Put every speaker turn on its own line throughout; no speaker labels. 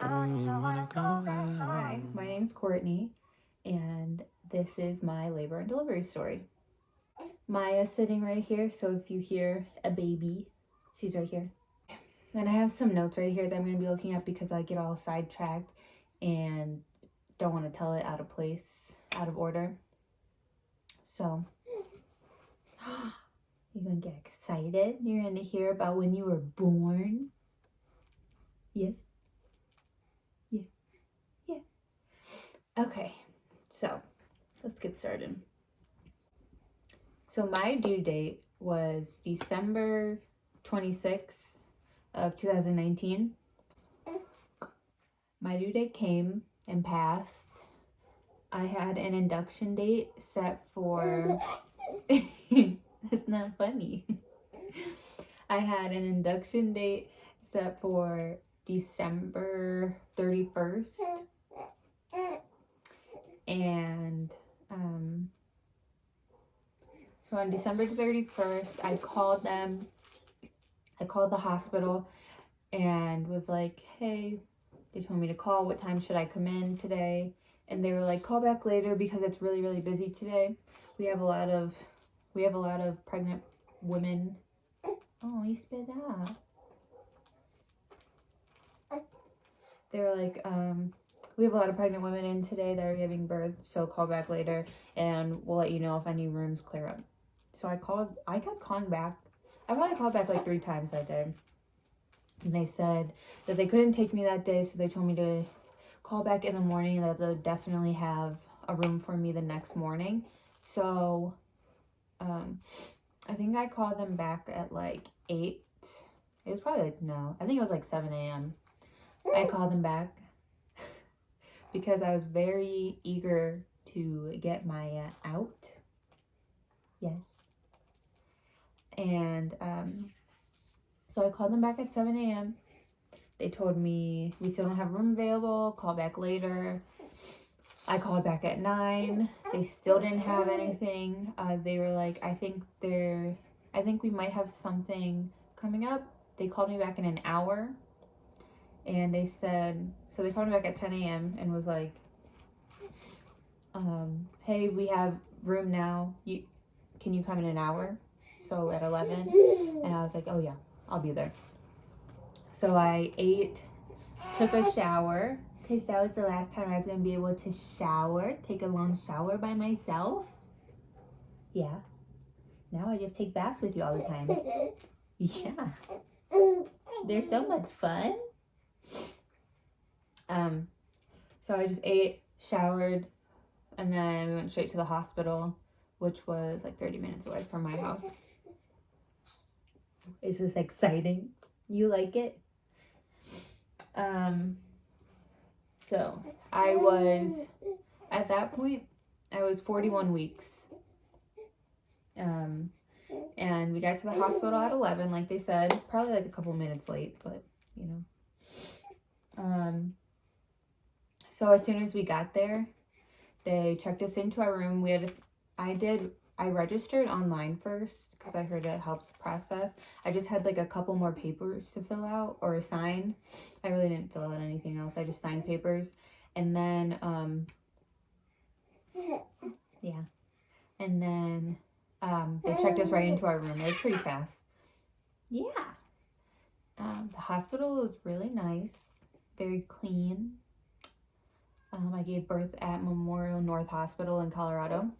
Hi, my name's Courtney, and this is my labor and delivery story. Maya's sitting right here, so if you hear a baby, she's right here. And I have some notes right here that I'm going to be looking at because I get all sidetracked and don't want to tell it out of place, out of order. So, you're going to get excited. You're going to hear about when you were born. Yes? Yeah. Yeah. Okay, so let's get started. So my due date was December 26th of 2019. My due date came and passed. I had an induction date set for that's not funny. I had an induction date set for December 31st. And so on December 31st, I called the hospital and was like, hey, they told me to call. What time should I come in today? And they were like, call back later because it's really, really busy today. We have a lot of pregnant women. Oh, he spit out. They were like, we have a lot of pregnant women in today that are giving birth, so call back later and we'll let you know if any rooms clear up. So I kept calling back. I probably called back like 3 times that day. And they said that they couldn't take me that day, so they told me to call back in the morning, that they'll definitely have a room for me the next morning. So I think I called them back at like 8. It was probably like, no, I think it was like 7 a.m. I called them back because I was very eager to get Maya out. Yes. And so I called them back at 7 a.m. They told me we still don't have a room available, call back later. I called back at 9. They still didn't have anything. They were like, I think we might have something coming up. They called me back in an hour. And they said, so they called me back at 10 a.m. and was like, hey, we have room now. Can you come in an hour? So at 11. And I was like, oh yeah, I'll be there. So I ate, took a shower, because that was the last time I was going to be able to take a long shower by myself. Yeah. Now I just take baths with you all the time. Yeah. They're so much fun. So I just ate, showered, and then we went straight to the hospital, which was like 30 minutes away from my house. Is this exciting? You like it? So I was, at that point, I was 41 weeks. And we got to the hospital at 11, like they said, probably like a couple minutes late, but you know. So as soon as we got there, they checked us into our room. I registered online first because I heard it helps process. I just had like a couple more papers to fill out or sign. I really didn't fill out anything else. I just signed papers. And then, yeah. And then they checked us right into our room. It was pretty fast. Yeah. The hospital was really nice, very clean. I gave birth at Memorial North Hospital in Colorado.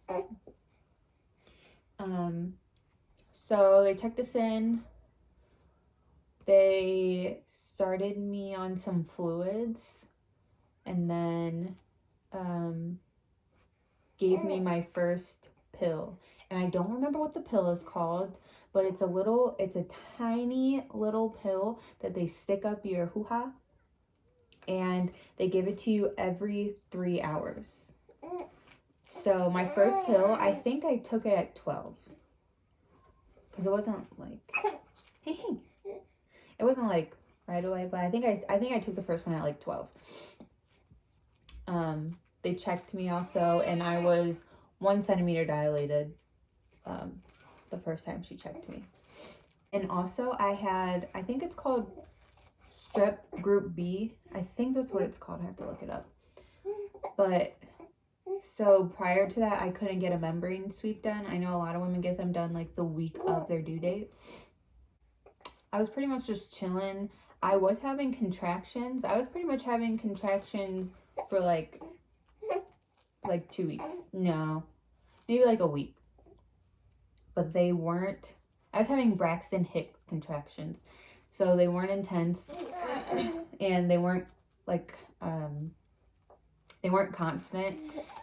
So they checked us in. They started me on some fluids and then gave me my first pill. And I don't remember what the pill is called, but it's a tiny little pill that they stick up your hoo-ha, and they give it to you every 3 hours. So my first pill, I think I took it at 12. Because it wasn't like, it wasn't like right away, but I think I took the first one at like 12. They checked me also, and I was 1 centimeter dilated the first time she checked me. And also I think it's called strep group B. I think that's what it's called. I have to look it up. But so prior to that, I couldn't get a membrane sweep done. I know a lot of women get them done like the week of their due date. I was pretty much just chilling. I was having contractions. I was pretty much having contractions for like 2 weeks. No, maybe like a week. But they weren't, I was having Braxton Hicks contractions. So they weren't intense and they weren't like, they weren't constant.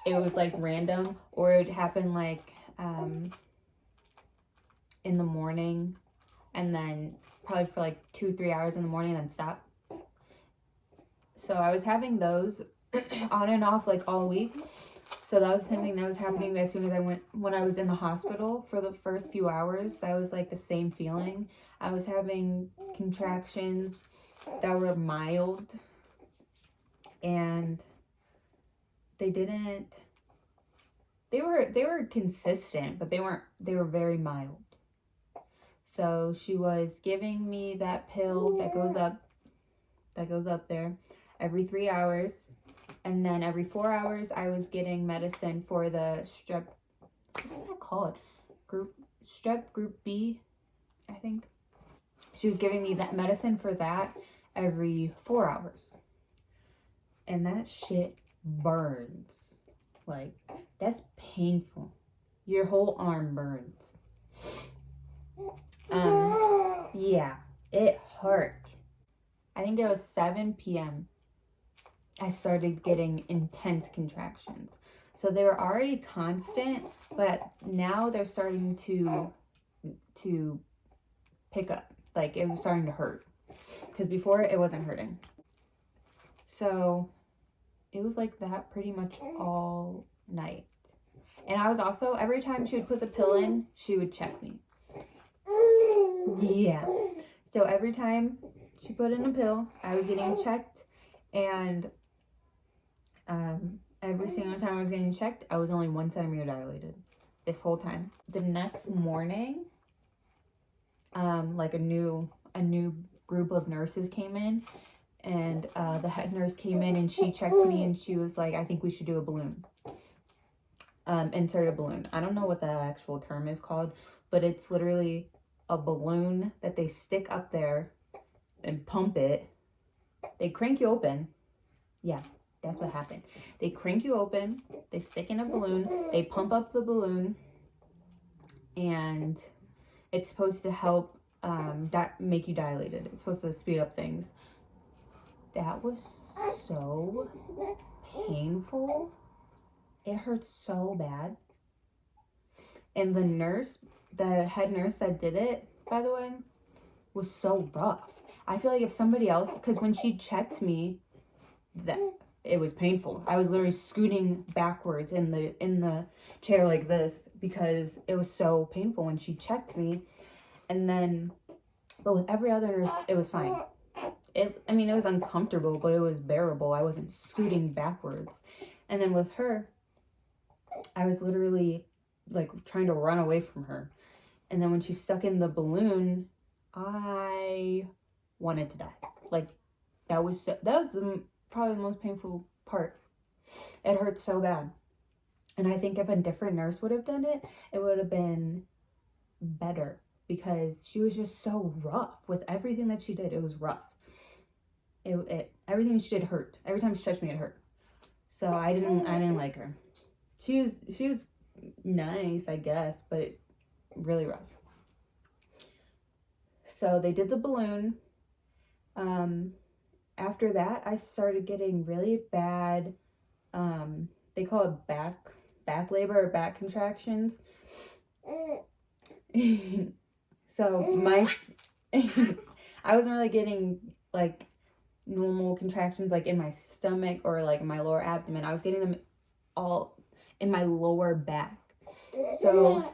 It was like random, or it would happen like in the morning and then probably for like 2-3 hours in the morning and then stop. So I was having those on and off like all week. So that was the same thing that was happening as soon as when I was in the hospital for the first few hours. That was like the same feeling. I was having contractions that were mild, and they were consistent, but they were very mild. So she was giving me that pill that goes up there every 3 hours. And then every 4 hours, I was getting medicine for the strep. What's that called? Strep group B, I think. She was giving me that medicine for that every 4 hours. And that shit burns. Like, that's painful. Your whole arm burns. Yeah, it hurt. I think it was 7 p.m. I started getting intense contractions. So they were already constant, but now they're starting to pick up. Like, it was starting to hurt. Because before, it wasn't hurting. So it was like that pretty much all night. And I was also, every time she would put the pill in, she would check me. Yeah. So every time she put in a pill, I was getting checked. And every single time I was getting checked, I was only 1 centimeter dilated this whole time. The next morning, like a new group of nurses came in, and the head nurse came in and she checked me and she was like, I think we should do a balloon. Insert a balloon. I don't know what the actual term is called, but it's literally a balloon that they stick up there and pump it. They crank you open. Yeah, that's what happened. They crank you open, they stick in a balloon, they pump up the balloon, and it's supposed to help make you dilated. It's supposed to speed up things. That was so painful. It hurt so bad. And the head nurse that did it, by the way, was so rough. I feel like if somebody else, because when she checked me, that it was painful. I was literally scooting backwards in the chair like this because it was so painful when she checked me. And then, but with every other nurse, it was fine. It was uncomfortable, but it was bearable. I wasn't scooting backwards. And then with her, I was literally like trying to run away from her. And then when she stuck in the balloon, I wanted to die. Like, that was probably the most painful part. It hurt so bad. And I think if a different nurse would have done it, it would have been better, because she was just so rough with everything that she did. It was rough. Everything she did hurt. Every time she touched me, it hurt. So I didn't like her. She was nice, I guess, but really rough. So they did the balloon. After that, I started getting really bad, they call it back labor or back contractions. So I wasn't really getting like normal contractions like in my stomach or like my lower abdomen. I was getting them all in my lower back. So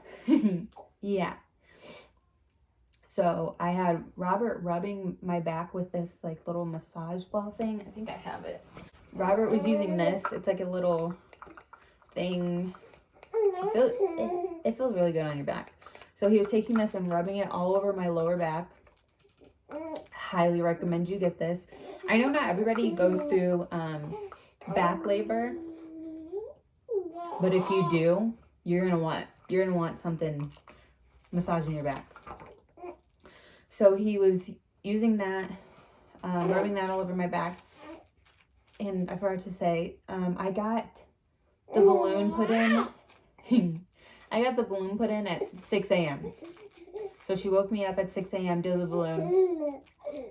yeah. So I had Robert rubbing my back with this like little massage ball thing. I think I have it. Robert was using this. It's like a little thing. It feels really good on your back. So he was taking this and rubbing it all over my lower back. Highly recommend you get this. I know not everybody goes through back labor, but if you do, you're gonna want something massaging your back. So he was using that, rubbing that all over my back. And I forgot to say, I got the balloon put in. I got the balloon put in at 6 a.m. So she woke me up at 6 a.m. did the balloon.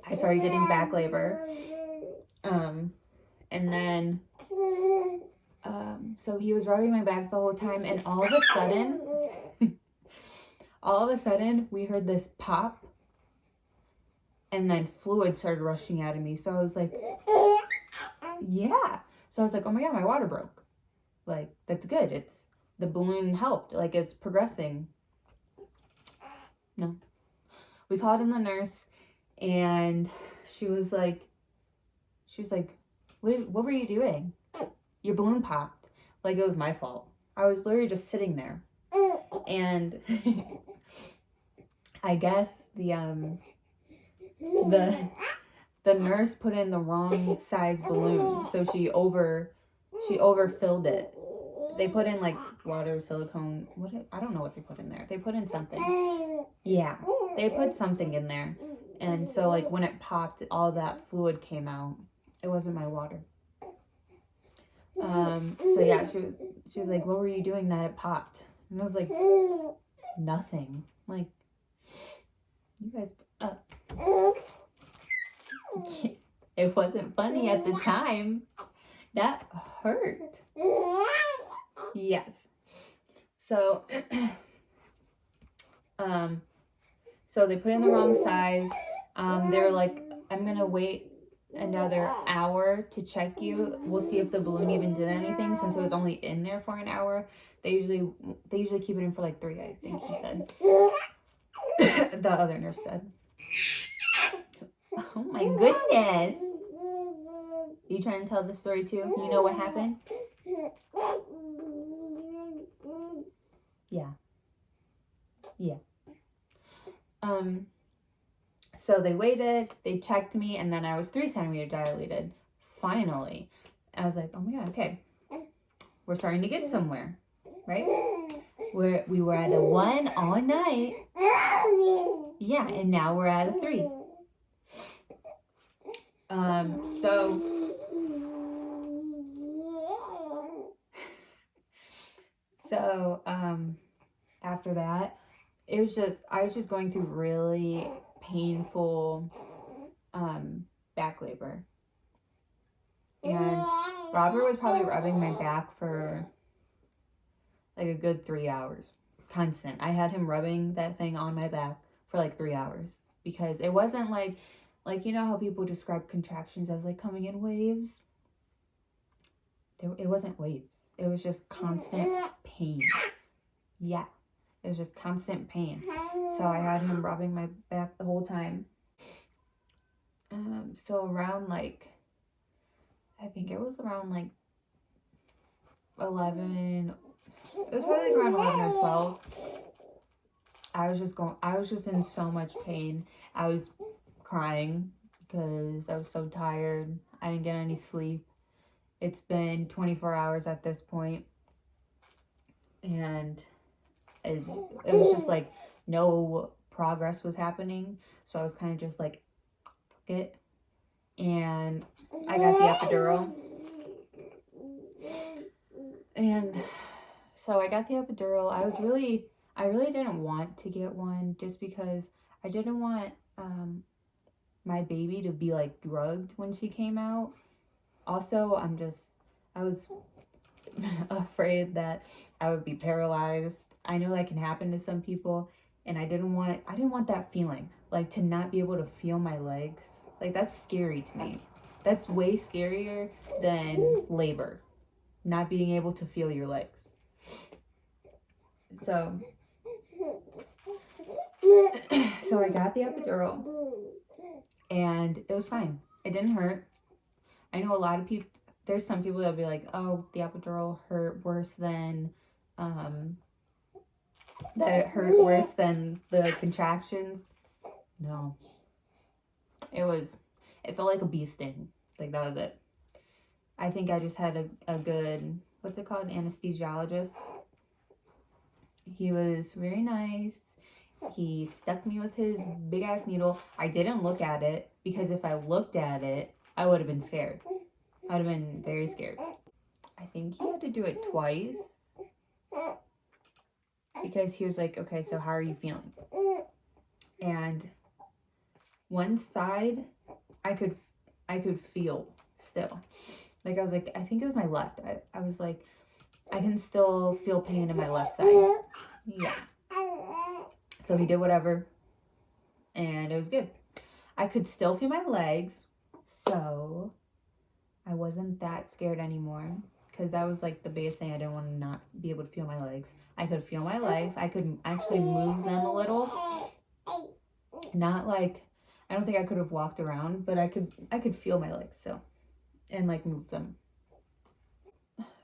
I started getting back labor. And then, so he was rubbing my back the whole time, and all of a sudden, we heard this pop, and then fluid started rushing out of me. So I was like, yeah. So I was like, oh my God, my water broke. Like, that's good. The balloon helped. Like, it's progressing. No. We called in the nurse, and she was like, what were you doing? Your balloon popped. Like, it was my fault. I was literally just sitting there. And I guess the nurse put in the wrong size balloon, so she overfilled it. They put in like water, silicone. I don't know what they put in there. They put in something. Yeah, they put something in there, and so like when it popped, all that fluid came out. It wasn't my water. So yeah, she was like, what were you doing that it popped? And I was like, nothing. Like, you guys, it wasn't funny at the time. That hurt. Yes. So, so they put in the wrong size. They were like, I'm gonna wait another hour to check you. We'll see if the balloon even did anything, since it was only in there for an hour. They usually keep it in for like 3, I think he said. The other nurse said. Oh my goodness. You trying to tell the story too? You know what happened? Yeah. So they waited, they checked me, and then I was 3 centimeter dilated. Finally. I was like, oh my God, okay. We're starting to get somewhere, right? We were at a 1 all night. Yeah, and now we're at a 3. So after that, I was just going through really painful back labor. And Robert was probably rubbing my back for like a good 3 hours. Constant. I had him rubbing that thing on my back for like 3 hours. Because it wasn't like you know how people describe contractions as like coming in waves? It wasn't waves. It was just constant pain. Yeah. It was just constant pain. So I had him rubbing my back the whole time. So around like, I think it was around like 11, it was probably like around 11 or 12. I was just in so much pain. I was crying because I was so tired. I didn't get any sleep. It's been 24 hours at this point. And it was just like no progress was happening. So I was kind of just like, fuck it. And I got the epidural. And so I got the epidural. I really didn't want to get one, just because I didn't want my baby to be like drugged when she came out. Also, I was afraid that I would be paralyzed. I know that can happen to some people, and I didn't want that feeling, like to not be able to feel my legs. Like, that's scary to me. That's way scarier than labor, not being able to feel your legs. So I got the epidural, and it was fine. It didn't hurt. I know a lot of people, there's some people that'll be like, oh, the epidural hurt worse than, that it hurt worse than the contractions. No. It felt like a bee sting. Like, that was it. I think I just had a good, what's it called, anesthesiologist. He was very nice. He stuck me with his big ass needle. I didn't look at it because if I looked at it, I would have been scared. I'd have been very scared. I think he had to do it twice because he was like, okay, so how are you feeling? And one side I could feel still. Like, I was like, I think it was my left. I was like, I can still feel pain in my left side. Yeah. So he did whatever, and it was good. I could still feel my legs, so I wasn't that scared anymore, because that was like the biggest thing. I didn't want to not be able to feel my legs. I could feel my legs. I could actually move them a little. Not like, I don't think I could have walked around, but I could feel my legs still and like move them.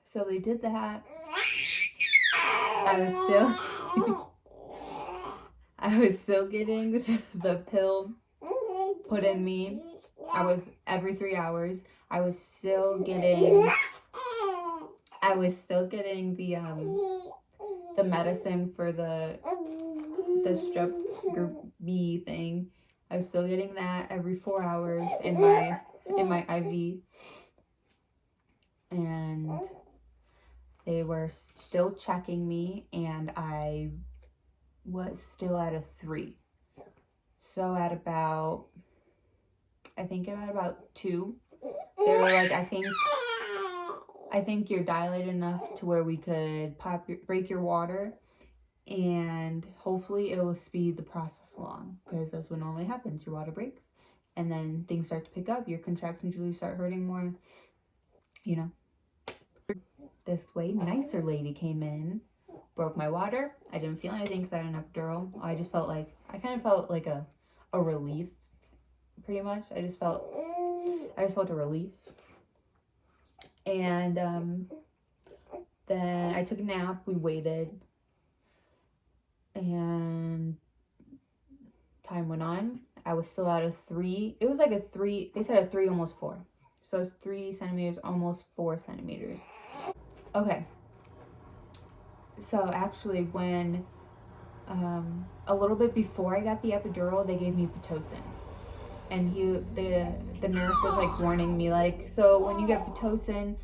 So they did that. I was still getting the pill put in me. I was every 3 hours. I was still getting the medicine for the strep group B thing. I was still getting that every 4 hours in my IV. And they were still checking me, and I was still at a 3. So at about 2, they were like, I think you're dilated enough to where we could break your water, and hopefully it will speed the process along, because that's what normally happens. Your water breaks, and then things start to pick up. Your contractions usually start hurting more, you know. This way nicer lady came in, broke my water. I didn't feel anything because I had an epidural. I kind of felt like a relief, pretty much. I just felt a relief. And then I took a nap. We waited, and time went on. I was still at a 3. It was like a 3. They said a 3, almost 4. So it's 3 centimeters, almost 4 centimeters. Okay. So actually, when a little bit before I got the epidural, they gave me Pitocin, and the nurse was like warning me, like, so when you get Pitocin,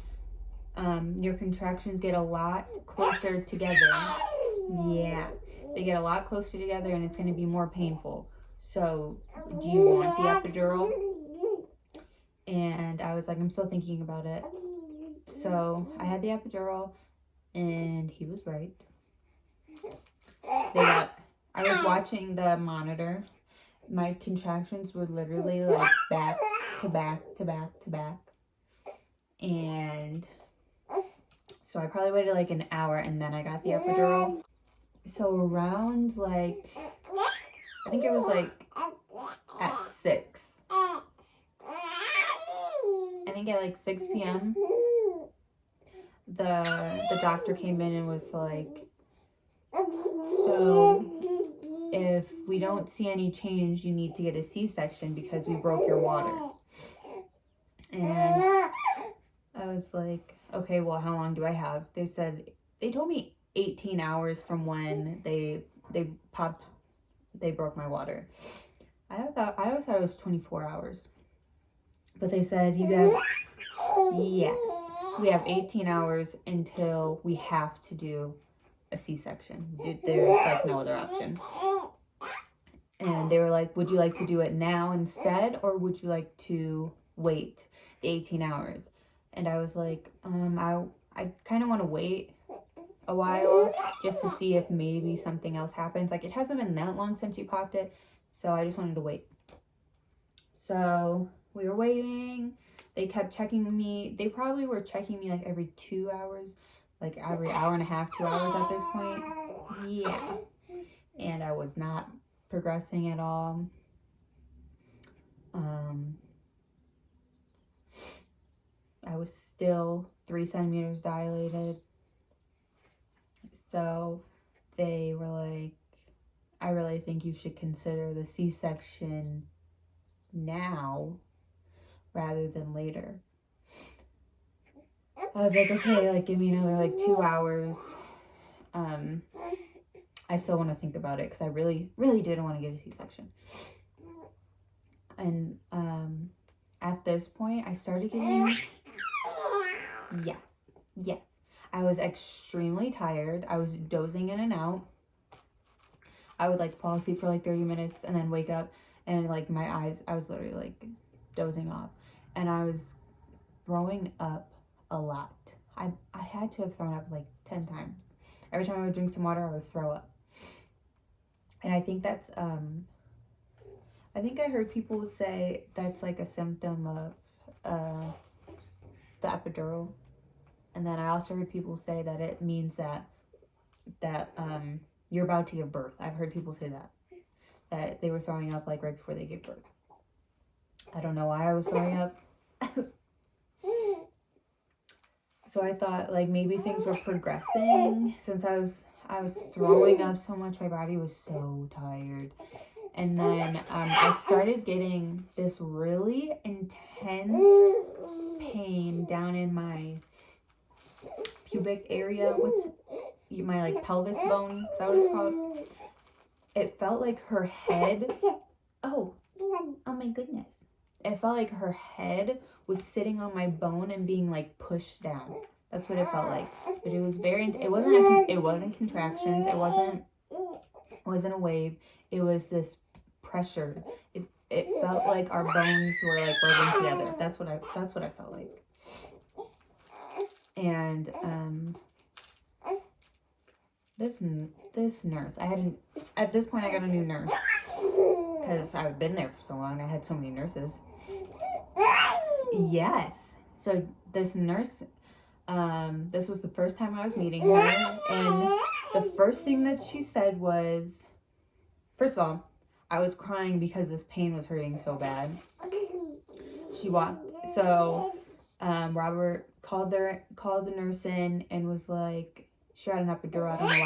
your contractions get a lot closer together. Yeah, they get a lot closer together, and it's going to be more painful. So, do you want the epidural? And I was like, I'm still thinking about it. So I had the epidural, and he was right. I was watching the monitor. My contractions were literally like back to back to back to back. And so I probably waited like an hour, and then I got the epidural. So around I think it was like at 6. I think at like 6 p.m. the doctor came in and was like, so if we don't see any change, you need to get a C-section because we broke your water. And I was like, okay, well, how long do I have? They told me 18 hours from when they broke my water. I always thought it was 24 hours. But they said yes, we have 18 hours until we have to do a C-section. There's like no other option. And they were like, would you like to do it now instead, or would you like to wait the 18 hours? And I was like, I kind of want to wait a while just to see if maybe something else happens. Like, it hasn't been that long since you popped it, so I just wanted to wait. So we were waiting. They kept checking me. They probably were checking me like every 2 hours, like every hour and a half, 2 hours at this point. Yeah. And I was not progressing at all. I was still 3 centimeters dilated. So they were like, I really think you should consider the C-section now rather than later. I was like, okay, like give me another like 2 hours. I still want to think about it because I really, really didn't want to get a C-section. And at this point, I started getting, yes. I was extremely tired. I was dozing in and out. I would like fall asleep for like 30 minutes and then wake up and like my eyes, I was literally like dozing off. And I was throwing up a lot. I had to have thrown up like 10 times. Every time I would drink some water, I would throw up. And I think that's, I think I heard people say that's like a symptom of the epidural. And then I also heard people say that it means that you're about to give birth. I've heard people say that they were throwing up like right before they gave birth. I don't know why I was throwing up. So I thought like maybe things were progressing since I was throwing up so much. My body was so tired. And then I started getting this really intense pain down in my pubic area. My like pelvis bone? Is that what it's called? It felt like her head. Oh my goodness. It felt like her head was sitting on my bone and being like pushed down. That's what it felt like. But it was it wasn't contractions. It wasn't a wave. It was this pressure. It felt like our bones were like rubbing together. That's what I felt like. And this nurse, at this point I got a new nurse because I've been there for so long. I had so many nurses. Yes. So this nurse, this was the first time I was meeting her, and the first thing that she said was, first of all, I was crying because this pain was hurting so bad. Robert called the nurse in and was like, she had an epidural. I don't know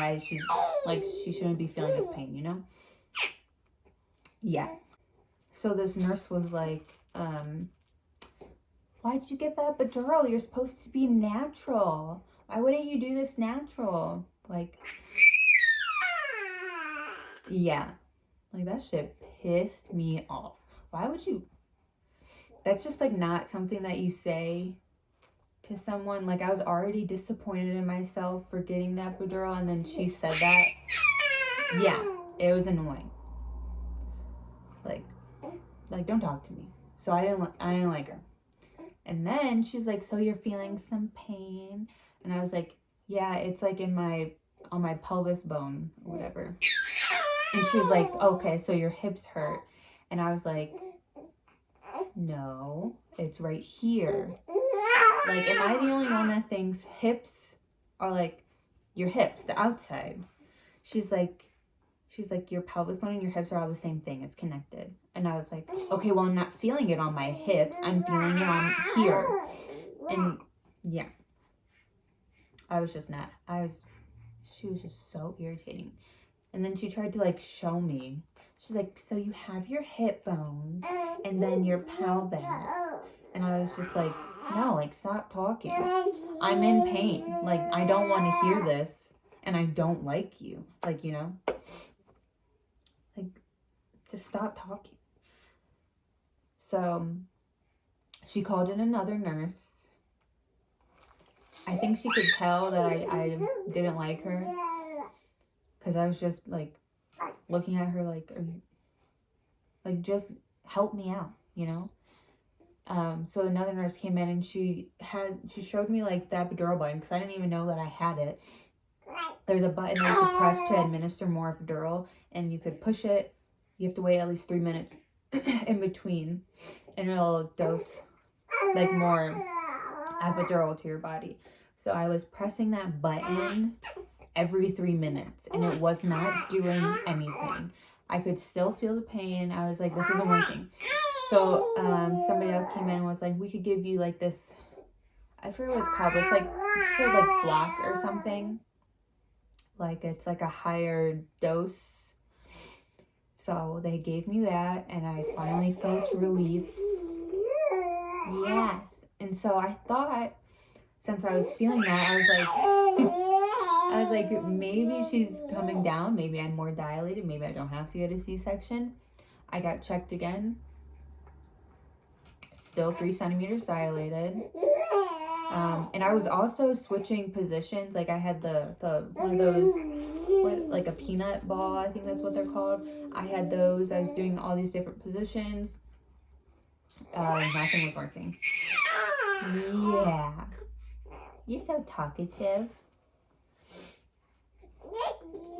why she shouldn't be feeling this pain, you know? Yeah. So this nurse was like, why'd you get the epidural? You're supposed to be natural. Why wouldn't you do this natural? Like, yeah. Like, that shit pissed me off. Why would you? That's just like not something that you say to someone. Like, I was already disappointed in myself for getting the epidural, and then she said that. Yeah, it was annoying. Like don't talk to me. So I didn't like her. And then she's like, so you're feeling some pain? And I was like, yeah, it's like on my pelvis bone or whatever. And she's like, okay, so your hips hurt. And I was like, no, it's right here. Like, am I the only one that thinks hips are like your hips, the outside? She's like, your pelvis bone and your hips are all the same thing. It's connected. And I was like, okay, well, I'm not feeling it on my hips. I'm feeling it on here. And yeah, she was just so irritating. And then she tried to like show me. She's like, so you have your hip bone and then your pelvis. And I was just like, no, like, stop talking. I'm in pain. Like, I don't want to hear this. And I don't like you. Like, you know? Like, just stop talking. So, she called in another nurse. I think she could tell that I didn't like her. Because I was just, like, looking at her like, just help me out, you know? So another nurse came in and she showed me like the epidural button because I didn't even know that I had it. There's a button that you could press to administer more epidural, and you could push it. You have to wait at least 3 minutes in between, and it'll dose like more epidural to your body. So I was pressing that button every 3 minutes, and it was not doing anything. I could still feel the pain. I was like, this isn't working. So somebody else came in and was like, we could give you like this, I forget what it's called, but it's like, sort of like block or something. Like, it's like a higher dose. So they gave me that, and I finally felt relief. Yes. And so I thought, since I was feeling that, I was like, maybe she's coming down. Maybe I'm more dilated. Maybe I don't have to get a C-section. I got checked again. Still 3 centimeters dilated. And I was also switching positions. Like I had the one of those, like a peanut ball, I think that's what they're called. I had those. I was doing all these different positions. Nothing was working. Yeah. You're so talkative.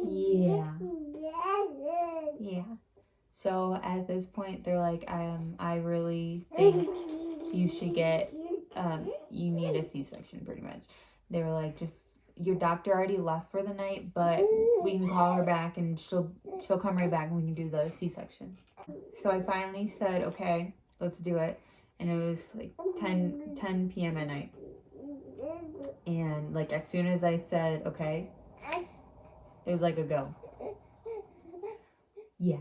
Yeah. Yeah. So at this point, they're like, I really think you should get, you need a C-section pretty much. They were like, just, your doctor already left for the night, but we can call her back and she'll come right back and we can do the C-section. So I finally said, okay, let's do it. And it was like 10 p.m. at night. And like, as soon as I said, okay, it was like a go. Yeah.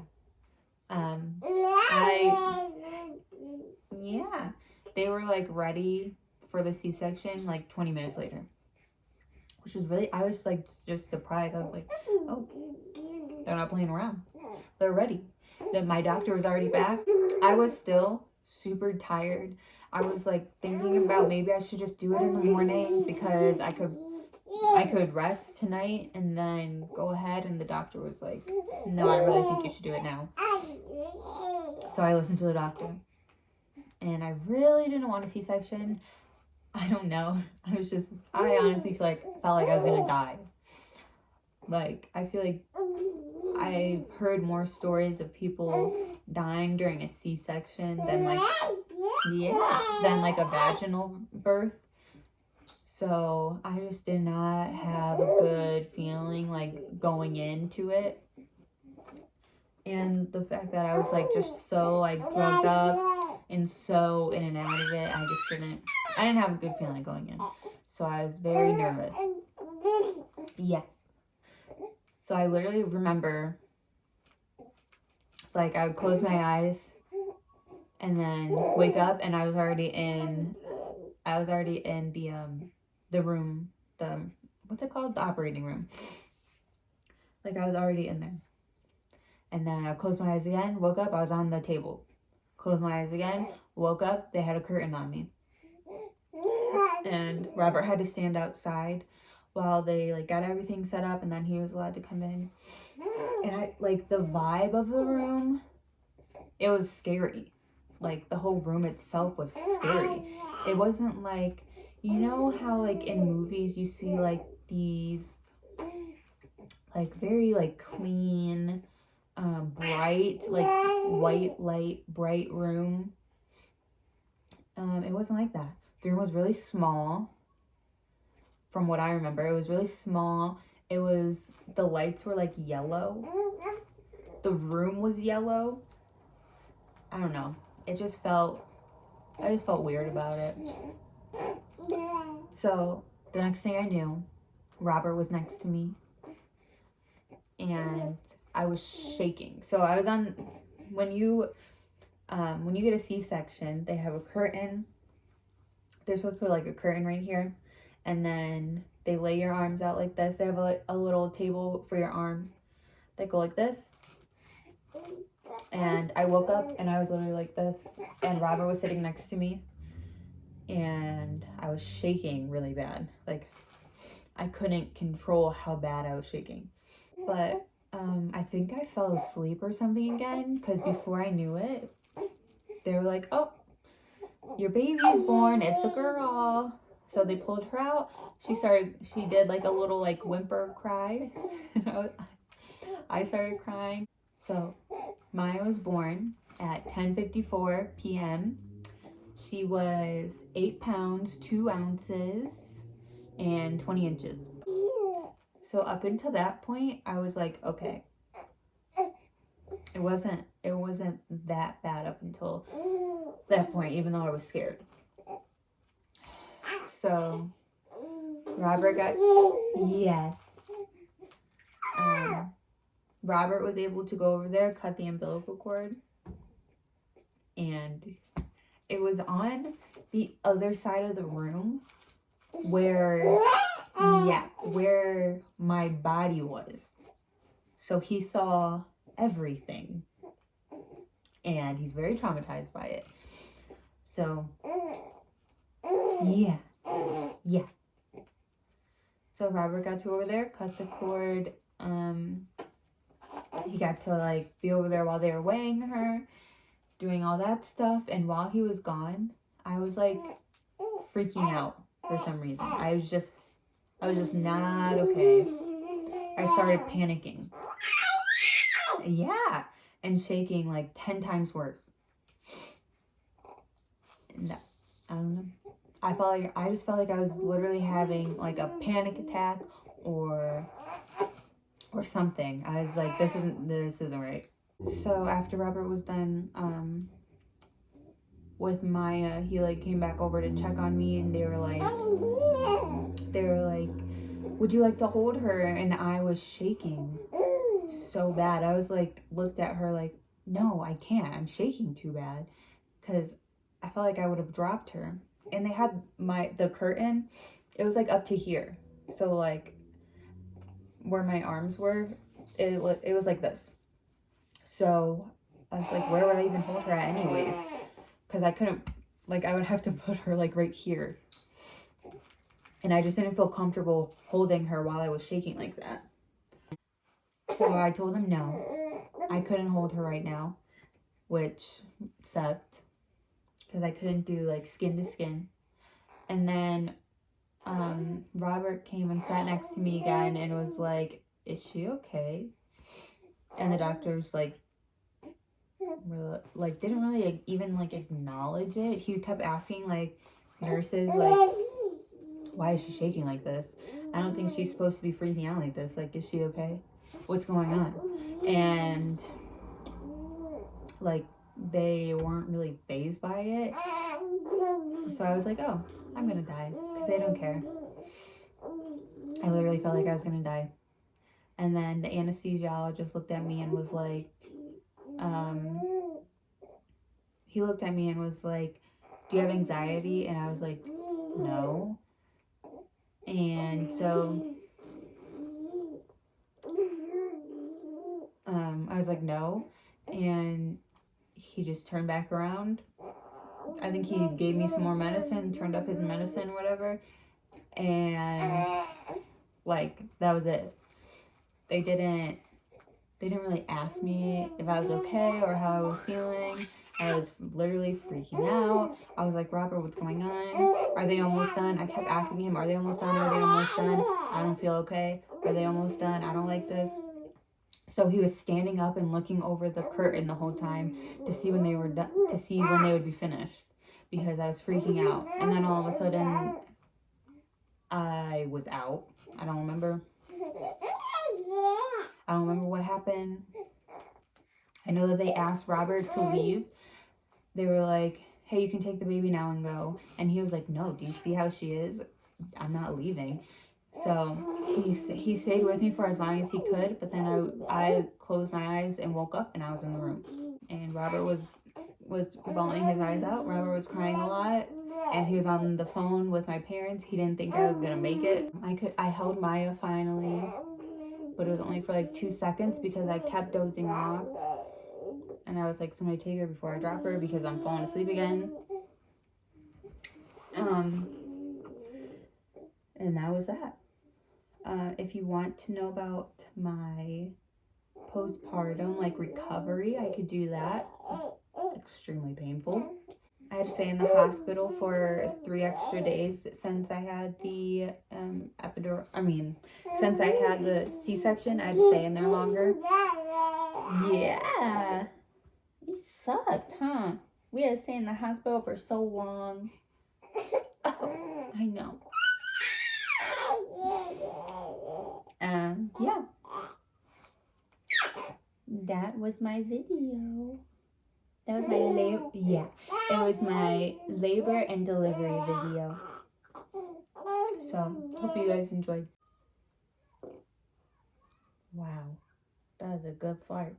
Yeah, they were like ready for the C-section like 20 minutes later, which was really, I was like just surprised. I was like, oh, they're not playing around. They're ready. Then my doctor was already back. I was still super tired. I was like thinking about maybe I should just do it in the morning because I could rest tonight and then go ahead. And the doctor was like, no, I really think you should do it now. So I listened to the doctor. And I really didn't want a C-section. I don't know. I honestly felt like I was gonna die. Like, I feel like I've heard more stories of people dying during a C-section than like a vaginal birth. So I just did not have a good feeling like going into it. And the fact that I was like just so like drugged up and so in and out of it, I didn't have a good feeling going in. So I was very nervous. Yes. So I literally remember, like, I would close my eyes and then wake up and I was already in the room, what's it called? The operating room. Like, I was already in there. And then I closed my eyes again, woke up, I was on the table. Closed my eyes again, woke up, they had a curtain on me. And Robert had to stand outside while they like got everything set up, and then he was allowed to come in. And I like the vibe of the room, it was scary. Like the whole room itself was scary. It wasn't like, you know how like in movies you see like these like very like clean, bright, like white light, bright room. It wasn't like that. The room was really small. From what I remember, it was really small. The lights were like yellow. The room was yellow. I don't know. I just felt weird about it. So the next thing I knew, Robert was next to me. And I was shaking. So I was on, when you get a C-section, they have a curtain. They're supposed to put like a curtain right here. And then they lay your arms out like this. They have a little table for your arms that go like this. And I woke up and I was literally like this. And Robert was sitting next to me. And I was shaking really bad. Like, I couldn't control how bad I was shaking. But I think I fell asleep or something again. Because before I knew it, they were like, oh, your baby's born. It's a girl. So they pulled her out. She did like a little like whimper cry. I started crying. So Maya was born at 10:54 p.m. She was 8 pounds, 2 ounces, and 20 inches. So up until that point, I was like, okay. It wasn't that bad up until that point, even though I was scared. So Robert got, yes. Robert was able to go over there, cut the umbilical cord, and it was on the other side of the room where my body was. So he saw everything, and he's very traumatized by it. So yeah. So Robert got to go over there, cut the cord. He got to like be over there while they were weighing her, doing all that stuff. And while he was gone, I was like freaking out for some reason. I was just not okay. I started panicking. Yeah. And shaking like 10 times worse. And I don't know. I just felt like I was literally having like a panic attack or something. I was like, this isn't right. So after Robert was done with Maya, he like came back over to check on me, and they were like, would you like to hold her? And I was shaking so bad. I was like, looked at her like, no, I can't. I'm shaking too bad, because I felt like I would have dropped her. And they had the curtain, it was like up to here. So like where my arms were, it was like this. So I was like, where would I even hold her at anyways? Because I couldn't, like, I would have to put her like right here. And I just didn't feel comfortable holding her while I was shaking like that. So I told him no, I couldn't hold her right now, which sucked because I couldn't do like skin to skin. And then Robert came and sat next to me again and was like, is she okay? And the doctor was like didn't really even like acknowledge it. He kept asking like nurses like, why is she shaking like this? I don't think she's supposed to be freaking out like this. Like, is she okay? What's going on? And like they weren't really fazed by it. So I was like, oh, I'm gonna die, because they don't care. I literally felt like I was gonna die. And then the anesthesiologist looked at me and was like, he looked at me and was like, do you have anxiety? And I was like, no. And so I was like, no. And he just turned back around. I think he gave me some more medicine, turned up his medicine, whatever. And like, that was it. They didn't really ask me if I was okay or how I was feeling. I was literally freaking out. I was like, Robert, what's going on? Are they almost done? I kept asking him, are they almost done? Are they almost done? I don't feel okay. Are they almost done? I don't like this. So he was standing up and looking over the curtain the whole time to see when they were done, to see when they would be finished, because I was freaking out. And then all of a sudden, I was out. I don't remember what happened. I know that they asked Robert to leave. They were like, hey, you can take the baby now and go. And he was like, no, do you see how she is? I'm not leaving. So he stayed with me for as long as he could. But then I closed my eyes and woke up, and I was in the room. And Robert was bawling his eyes out. Robert was crying a lot. And he was on the phone with my parents. He didn't think I was going to make it. I held Maya finally, but it was only for like 2 seconds because I kept dozing off. And I was like, somebody take her before I drop her, because I'm falling asleep again. And that was that. If you want to know about my postpartum like recovery, I could do that. Extremely painful. I had to stay in the hospital for 3 extra days since I had the since I had the C-section. I had to stay in there longer. Yeah. It sucked, huh? We had to stay in the hospital for so long. Oh, I know. Yeah. That was my video. That was it was my labor and delivery video. So, hope you guys enjoyed. Wow. That is a good fart.